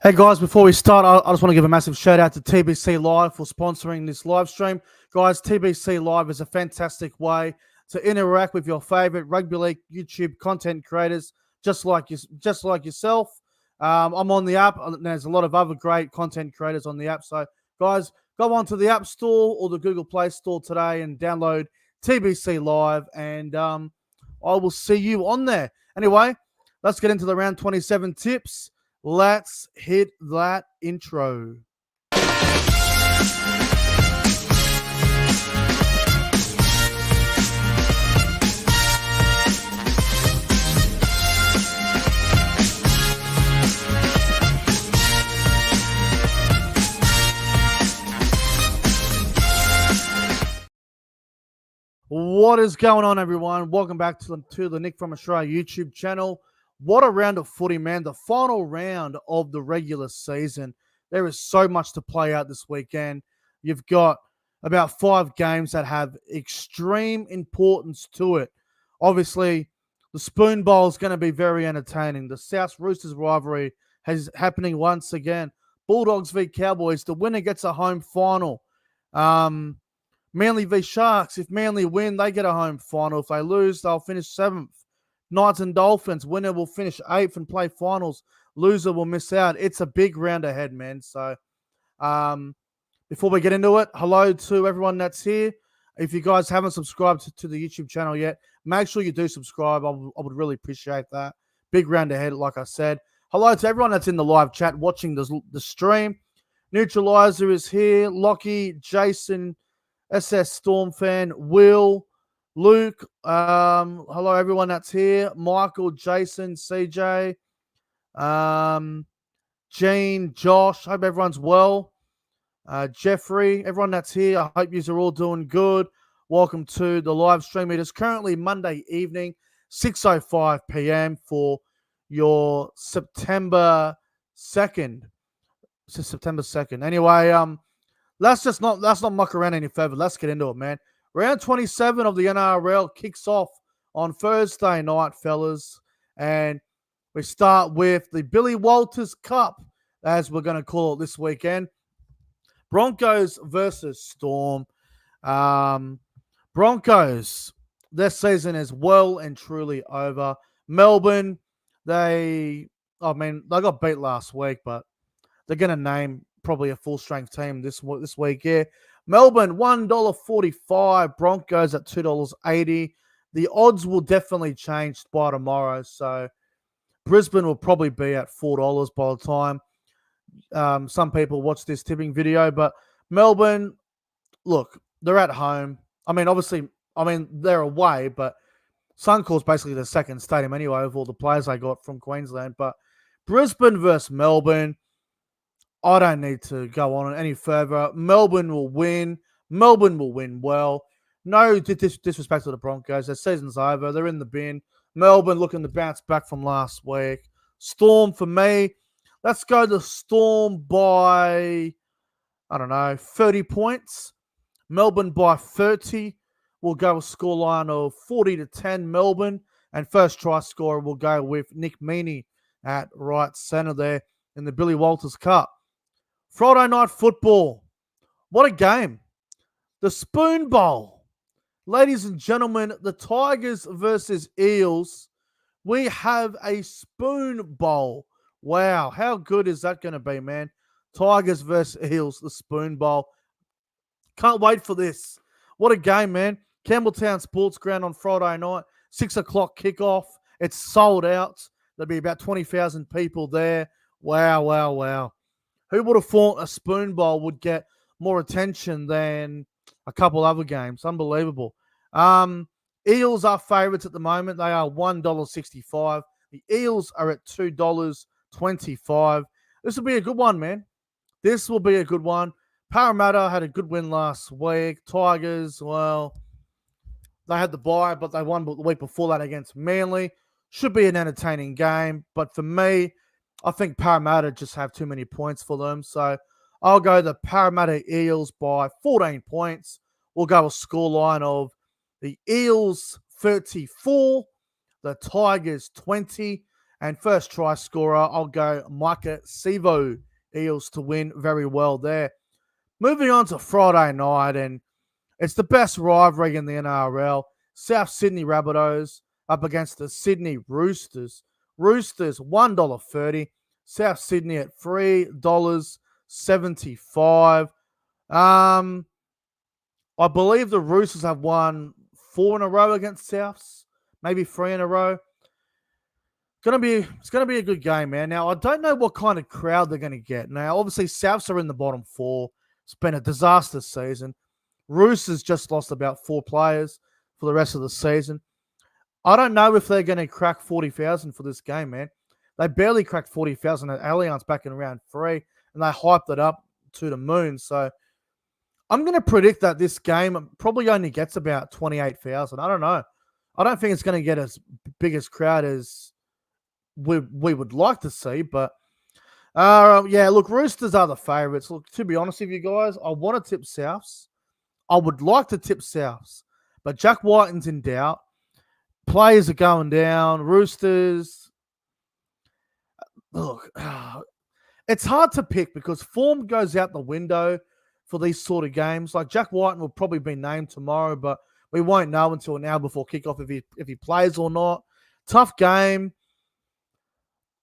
Hey guys, before we start, I just want to give a massive shout out to TBC Live for sponsoring this live stream. Guys, TBC Live is a fantastic way to interact with your favorite rugby league YouTube content creators, just like yourself. I'm on the app, and there's a lot of other great content creators on the app. So, guys, go onto the App Store or the Google Play Store today and download TBC Live, and I will see you on there. Anyway, let's get into the round 27 tips. Let's hit that intro. What is going on, everyone? Welcome back to the Nick from Australia YouTube channel. What a round of footy, man. The final round of the regular season. There is so much to play out this weekend. You've got about 5 games that have extreme importance to it. Obviously, the Spoon Bowl is going to be very entertaining. The South Roosters rivalry is happening once again. Bulldogs v Cowboys. The winner gets a home final. Manly v Sharks. If Manly win, they get a home final. If they lose, they'll finish 7th. Knights and Dolphins. Winner will finish 8th and play finals. Loser will miss out. It's a big round ahead, man. So before we get into it, hello to everyone that's here. If you guys haven't subscribed to the YouTube channel yet, make sure you do subscribe. I would really appreciate that. Big round ahead, like I said. Hello to everyone that's in the live chat watching the stream. Neutralizer is here. Lockie, Jason, SS Storm fan, Will, Luke, hello everyone that's here. Michael, Jason, CJ, Gene, Josh. Hope everyone's well. Jeffrey, everyone that's here. I hope you are all doing good. Welcome to the live stream. It is currently Monday evening, 6:05 p.m. for your September 2nd. This is September 2nd. Anyway, let's not muck around any further. Let's get into it, man. Round 27 of the NRL kicks off on Thursday night, fellas. And we start with the Billy Walters Cup, as we're going to call it this weekend. Broncos versus Storm. Broncos, their season is well and truly over. Melbourne, they got beat last week, but they're going to name probably a full-strength team this week, yeah. Melbourne, $1.45. Broncos at $2.80. The odds will definitely change by tomorrow. So Brisbane will probably be at $4 by the time some people watch this tipping video. But Melbourne, look, they're at home. They're away, but Suncorp's basically the second stadium anyway with all the players they got from Queensland. But Brisbane versus Melbourne, I don't need to go on any further. Melbourne will win. Melbourne will win well. No disrespect to the Broncos. Their season's over. They're in the bin. Melbourne looking to bounce back from last week. Storm for me. Let's go to Storm by, 30 points. Melbourne by 30. We'll go a scoreline of 40-10 Melbourne. And first try scorer will go with Nick Meaney at right centre there in the Billy Walters Cup. Friday night football. What a game. The Spoon Bowl. Ladies and gentlemen, the Tigers versus Eels. We have a Spoon Bowl. Wow, how good is that going to be, man? Tigers versus Eels, the Spoon Bowl. Can't wait for this. What a game, man. Campbelltown Sports Ground on Friday night. 6 o'clock kickoff. It's sold out. There'll be about 20,000 people there. Wow, wow, wow. Who would have thought a Spoon Bowl would get more attention than a couple other games? Unbelievable. Eels are favourites at the moment. They are $1.65. The Eels are at $2.25. This will be a good one, man. This will be a good one. Parramatta had a good win last week. Tigers, well, they had the bye, but they won the week before that against Manly. Should be an entertaining game. But for me, I think Parramatta just have too many points for them. So I'll go the Parramatta Eels by 14 points. We'll go a scoreline of the Eels 34, the Tigers 20, And first try scorer, I'll go Micah Sivo, Eels to win very well there. Moving on to Friday night, and it's the best rivalry in the NRL. South Sydney Rabbitohs up against the Sydney Roosters. Roosters, $1.30. South Sydney at $3.75. I believe the Roosters have won 4 in a row against Souths, maybe 3 in a row. It's gonna be a good game, man. Now I don't know what kind of crowd they're gonna get. Now, obviously, Souths are in the bottom 4. It's been a disaster season. Roosters just lost about 4 players for the rest of the season. I don't know if they're going to crack 40,000 for this game, man. They barely cracked 40,000 at Allianz back in round 3, and they hyped it up to the moon. So I'm going to predict that this game probably only gets about 28,000. I don't know. I don't think it's going to get as big as crowd as we would like to see, but yeah, look, Roosters are the favourites. Look, to be honest with you guys, I want to tip Souths. I would like to tip Souths, but Jack Whiten's in doubt. Players are going down. Roosters. Look, it's hard to pick because form goes out the window for these sort of games. Like Jack Whiten will probably be named tomorrow, but we won't know until an hour before kickoff if he plays or not. Tough game.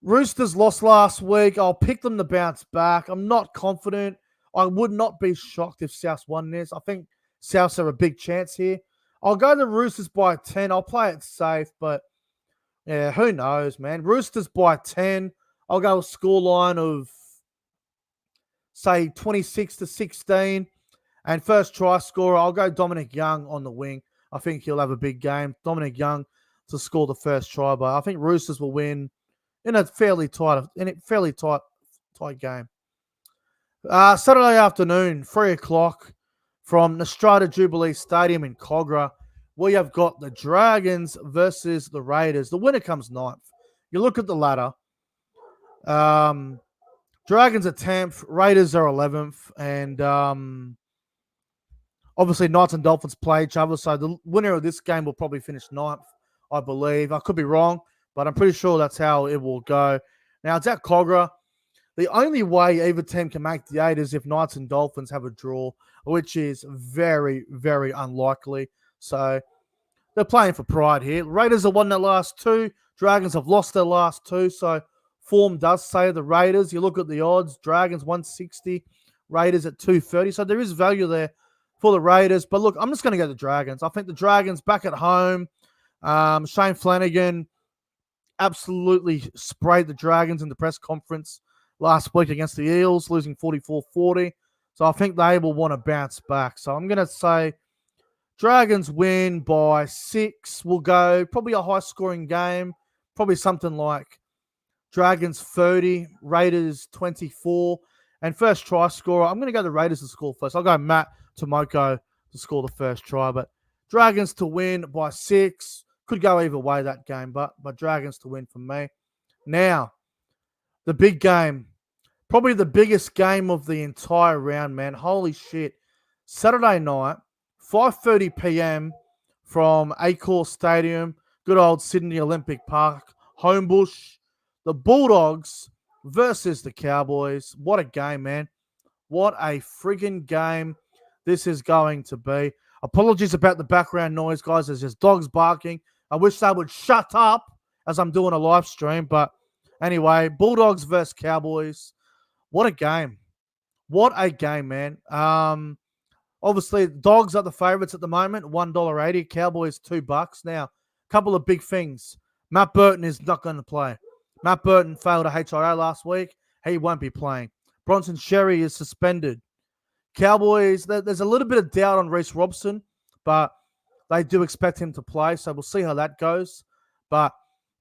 Roosters lost last week. I'll pick them to bounce back. I'm not confident. I would not be shocked if Souths won this. I think Souths have a big chance here. I'll go the Roosters by 10. I'll play it safe, but yeah, who knows, man. Roosters by 10. I'll go a scoreline of, say, 26-16. And first try scorer, I'll go Dominic Young on the wing. I think he'll have a big game. Dominic Young to score the first try, but I think Roosters will win in a fairly tight game. Saturday afternoon, 3 o'clock from Nostrada Jubilee Stadium in Cogra, we have got the Dragons versus the Raiders. The winner comes 9th. You look at the ladder. Dragons are 10th, Raiders are 11th, and obviously Knights and Dolphins play each other, so the winner of this game will probably finish 9th, I believe. I could be wrong, but I'm pretty sure that's how it will go. Now, it's at Cogra. The only way either team can make the 8 is if Knights and Dolphins have a draw, which is very, very unlikely. So they're playing for pride here. Raiders have won their last 2. Dragons have lost their last 2. So form does say the Raiders. You look at the odds. Dragons 160. Raiders at 230. So there is value there for the Raiders. But look, I'm just going to go the Dragons. I think the Dragons back at home. Shane Flanagan absolutely sprayed the Dragons in the press conference last week against the Eels, losing 44-40. So I think they will want to bounce back. So I'm going to say Dragons win by 6. We'll go probably a high-scoring game, probably something like Dragons 30, Raiders 24. And first try scorer, I'm going to go the Raiders to score first. I'll go Matt Tomoko to score the first try. But Dragons to win by 6. Could go either way that game, but Dragons to win for me. Now, the big game. Probably the biggest game of the entire round, man. Holy shit. Saturday night, 5:30 p.m. from Accor Stadium, good old Sydney Olympic Park, Homebush. The Bulldogs versus the Cowboys. What a game, man. What a friggin' game this is going to be. Apologies about the background noise, guys. There's just dogs barking. I wish they would shut up as I'm doing a live stream. But anyway, Bulldogs versus Cowboys. What a game. What a game, man. Obviously, Dogs are the favourites at the moment, $1.80. Cowboys, $2. Now, a couple of big things. Matt Burton is not going to play. Matt Burton failed a HIA last week. He won't be playing. Bronson Sherry is suspended. Cowboys, there's a little bit of doubt on Reece Robson, but they do expect him to play, so we'll see how that goes. But,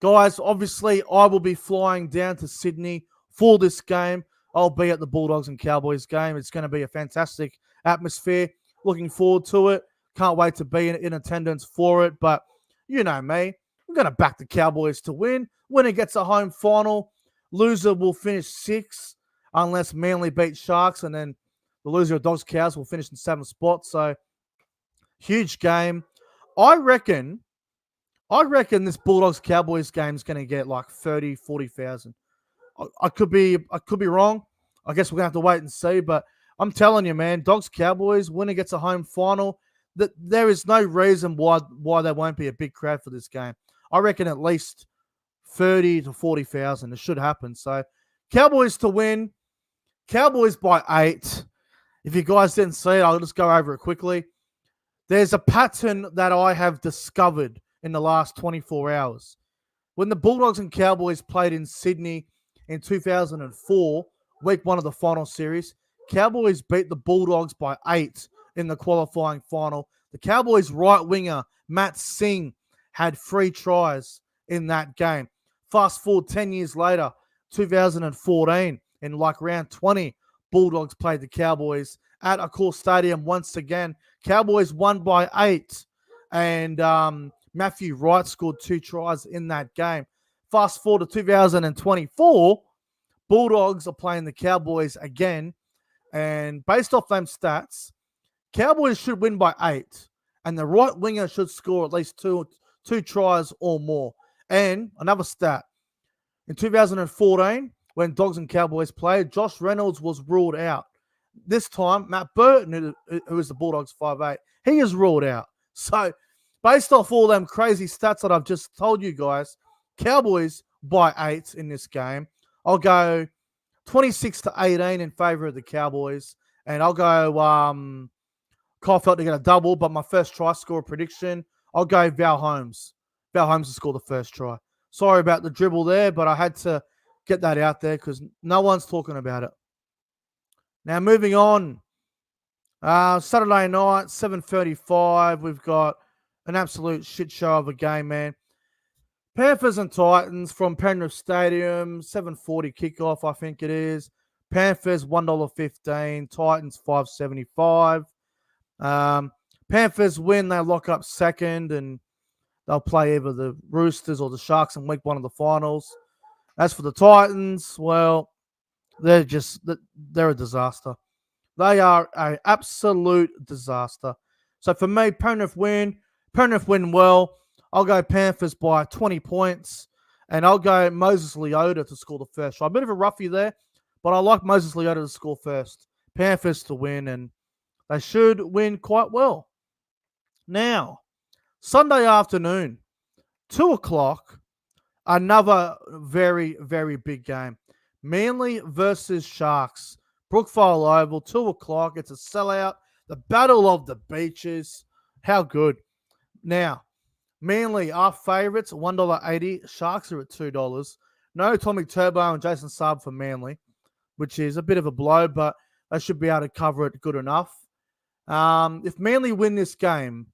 guys, obviously, I will be flying down to Sydney for this game. I'll be at the Bulldogs and Cowboys game. It's going to be a fantastic atmosphere. Looking forward to it. Can't wait to be in attendance for it. But you know me. I'm going to back the Cowboys to win. Winner gets a home final. Loser will finish 6 unless Manly beat Sharks. And then the loser of Dogs Cows will finish in 7th spot. So huge game. I reckon I reckon this Bulldogs Cowboys game is going to get like 30, 40,000. I could be wrong. I guess we're gonna have to wait and see. But I'm telling you, man, Dogs Cowboys winner gets a home final. That there is no reason why there won't be a big crowd for this game. I reckon at least 30 to 40,000. It should happen. So Cowboys to win. Cowboys by 8. If you guys didn't see it, I'll just go over it quickly. There's a pattern that I have discovered in the last 24 hours. When the Bulldogs and Cowboys played in Sydney in 2004, week 1 of the final series, Cowboys beat the Bulldogs by 8 in the qualifying final. The Cowboys' right winger, Matt Singh, had 3 tries in that game. Fast forward 10 years later, 2014, in like round 20, Bulldogs played the Cowboys at Accor Stadium once again. Cowboys won by 8, and Matthew Wright scored 2 tries in that game. Fast forward to 2024, Bulldogs are playing the Cowboys again, and based off them stats, Cowboys should win by 8, and the right winger should score at least two tries or more. And another stat, in 2014, when Dogs and Cowboys played, Josh Reynolds was ruled out. This time, Matt Burton, who is the Bulldogs 5'8", he is ruled out. So, based off all them crazy stats that I've just told you guys, Cowboys by 8 in this game. I'll go 26-18 in favor of the Cowboys, and I'll go Kyle Felt to get a double, but my first try score prediction, I'll go Val Holmes. Val Holmes to score the first try. Sorry about the dribble there, but I had to get that out there because no one's talking about it. Now, moving on. Saturday night, 7:35. We've got an absolute shit show of a game, man. Panthers and Titans from Penrith Stadium, 7:40 kickoff, I think it is. Panthers, $1.15. Titans, $5.75. Panthers win, they lock up second, and they'll play either the Roosters or the Sharks in week 1 of the finals. As for the Titans, well, they're a disaster. They are an absolute disaster. So for me, Penrith win. Penrith win well. I'll go Panthers by 20 points, and I'll go Moses Leota to score the first try. A bit of a roughie there, but I like Moses Leota to score first. Panthers to win, and they should win quite well. Now, Sunday afternoon, 2 o'clock, another very, very big game. Manly versus Sharks. Brookvale Oval, 2 o'clock. It's a sellout. The Battle of the Beaches. How good. Now, Manly are favourites, $1.80. Sharks are at $2. No Tommy Turbo and Jason Saab for Manly, which is a bit of a blow, but they should be able to cover it good enough. If Manly win this game,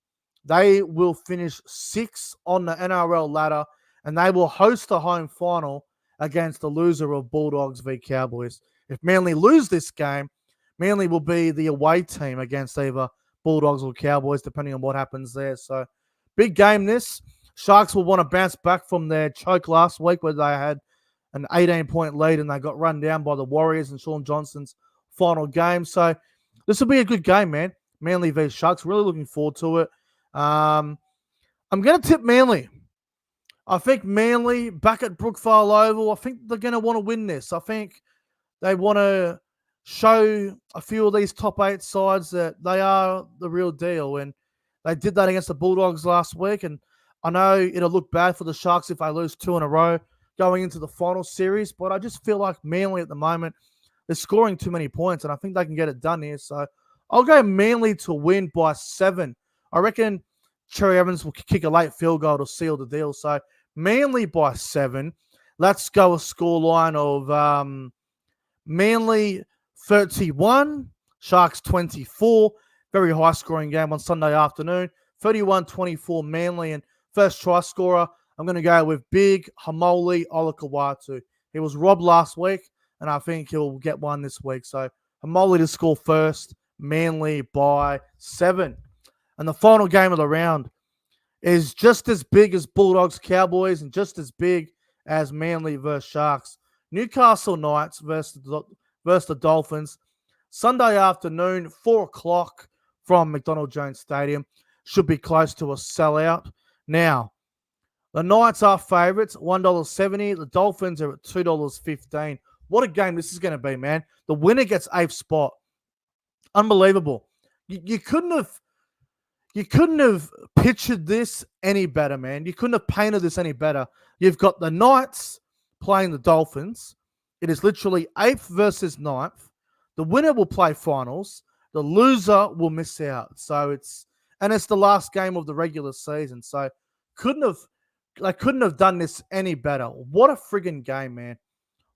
they will finish 6th on the NRL ladder, and they will host a home final against the loser of Bulldogs v Cowboys. If Manly lose this game, Manly will be the away team against either Bulldogs or Cowboys, depending on what happens there. So, big game this. Sharks will want to bounce back from their choke last week where they had an 18-point lead and they got run down by the Warriors and Shaun Johnson's final game. So, this will be a good game, man. Manly v Sharks. Really looking forward to it. I'm going to tip Manly. I think Manly back at Brookvale Oval, I think they're going to want to win this. I think they want to show a few of these top 8 sides that they are the real deal. And they did that against the Bulldogs last week. And I know it'll look bad for the Sharks if they lose 2 in a row going into the final series. But I just feel like Manly at the moment, they're scoring too many points. And I think they can get it done here. So I'll go Manly to win by 7. I reckon Cherry Evans will kick a late field goal to seal the deal. So Manly by 7. Let's go a scoreline of Manly 31, Sharks 24. Very high scoring game on Sunday afternoon. 31-24 Manly, and first try scorer, I'm going to go with Big Hamoli Olakawatu. He was robbed last week, and I think he'll get one this week. So Hamoli to score first, Manly by 7. And the final game of the round is just as big as Bulldogs Cowboys and just as big as Manly versus Sharks. Newcastle Knights versus the Dolphins. Sunday afternoon, 4 o'clock from McDonald Jones Stadium. Should be close to a sellout. Now, The Knights are favourites, $1.70. The Dolphins are at $2.15. What a game this is going to be, man. The winner gets 8th spot. Unbelievable. You couldn't have pictured this any better, man. You couldn't have painted this any better. You've got the Knights playing the Dolphins. It is literally 8th versus 9th. The winner will play finals. The loser will miss out. So it's the last game of the regular season. So they couldn't have done this any better. What a friggin' game, man.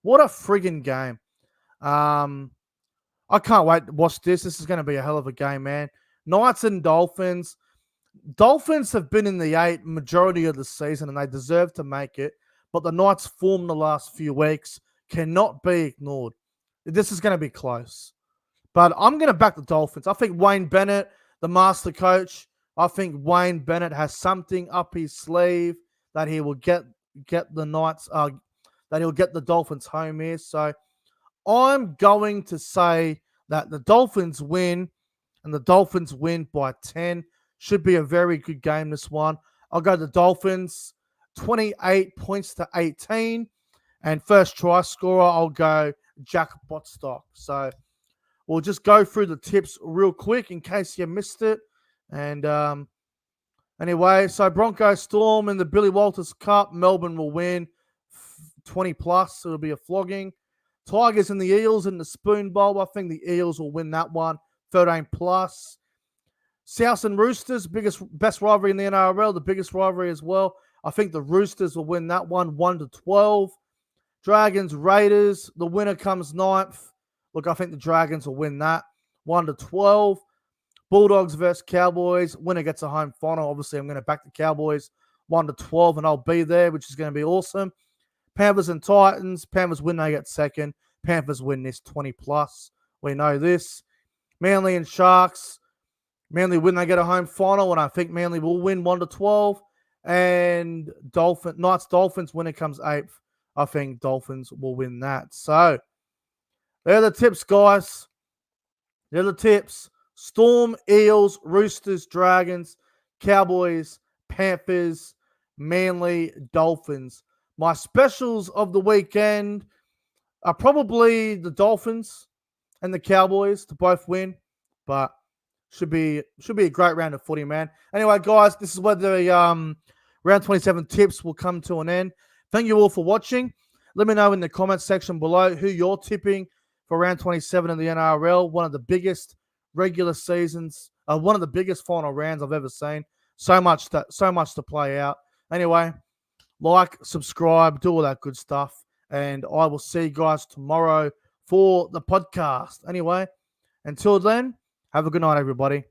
What a friggin' game. I can't wait to watch this. This is going to be a hell of a game, man. Knights and Dolphins. Dolphins have been in the 8 majority of the season, and they deserve to make it. But the Knights' form the last few weeks cannot be ignored. This is going to be close. But I'm going to back the Dolphins. I think Wayne Bennett, the master coach, I think Wayne Bennett has something up his sleeve that he will get the Knights, that he'll get the Dolphins home here. So I'm going to say that the Dolphins win, and the Dolphins win by 10. Should be a very good game, this one. I'll go the Dolphins, 28 points to 18. And first try scorer, I'll go Jack Botstock. So we'll just go through the tips real quick in case you missed it. And anyway, so Broncos Storm in the Billy Walters Cup. Melbourne will win 20 plus. It'll be a flogging. Tigers and the Eels in the Spoon Bowl. I think the Eels will win that one, 13 plus. South and Roosters, best rivalry in the NRL, the biggest rivalry as well. I think the Roosters will win that one, 1-12. Dragons, Raiders, the winner comes 9th. Look, I think the Dragons will win that, 1-12. Bulldogs versus Cowboys, winner gets a home final. Obviously, I'm going to back the Cowboys, 1-12, and I'll be there, which is going to be awesome. Panthers and Titans, Panthers win, they get second. Panthers win this 20 plus. We know this. Manly and Sharks, Manly win, they get a home final, and I think Manly will win 1-12. And Knights Dolphins, winner comes 8th. I think Dolphins will win that. So, they're the tips, guys. They're the tips. Storm, Eels, Roosters, Dragons, Cowboys, Panthers, Manly, Dolphins. My specials of the weekend are probably the Dolphins and the Cowboys to both win, but should be a great round of footy, man. Anyway, guys, this is where the round 27 tips will come to an end. Thank you all for watching. Let me know in the comments section below who you're tipping for round 27 in the NRL. One of the biggest regular seasons, one of the biggest final rounds I've ever seen. So much to play out. Anyway, like, subscribe, do all that good stuff. And I will see you guys tomorrow for the podcast. Anyway, until then, have a good night, everybody.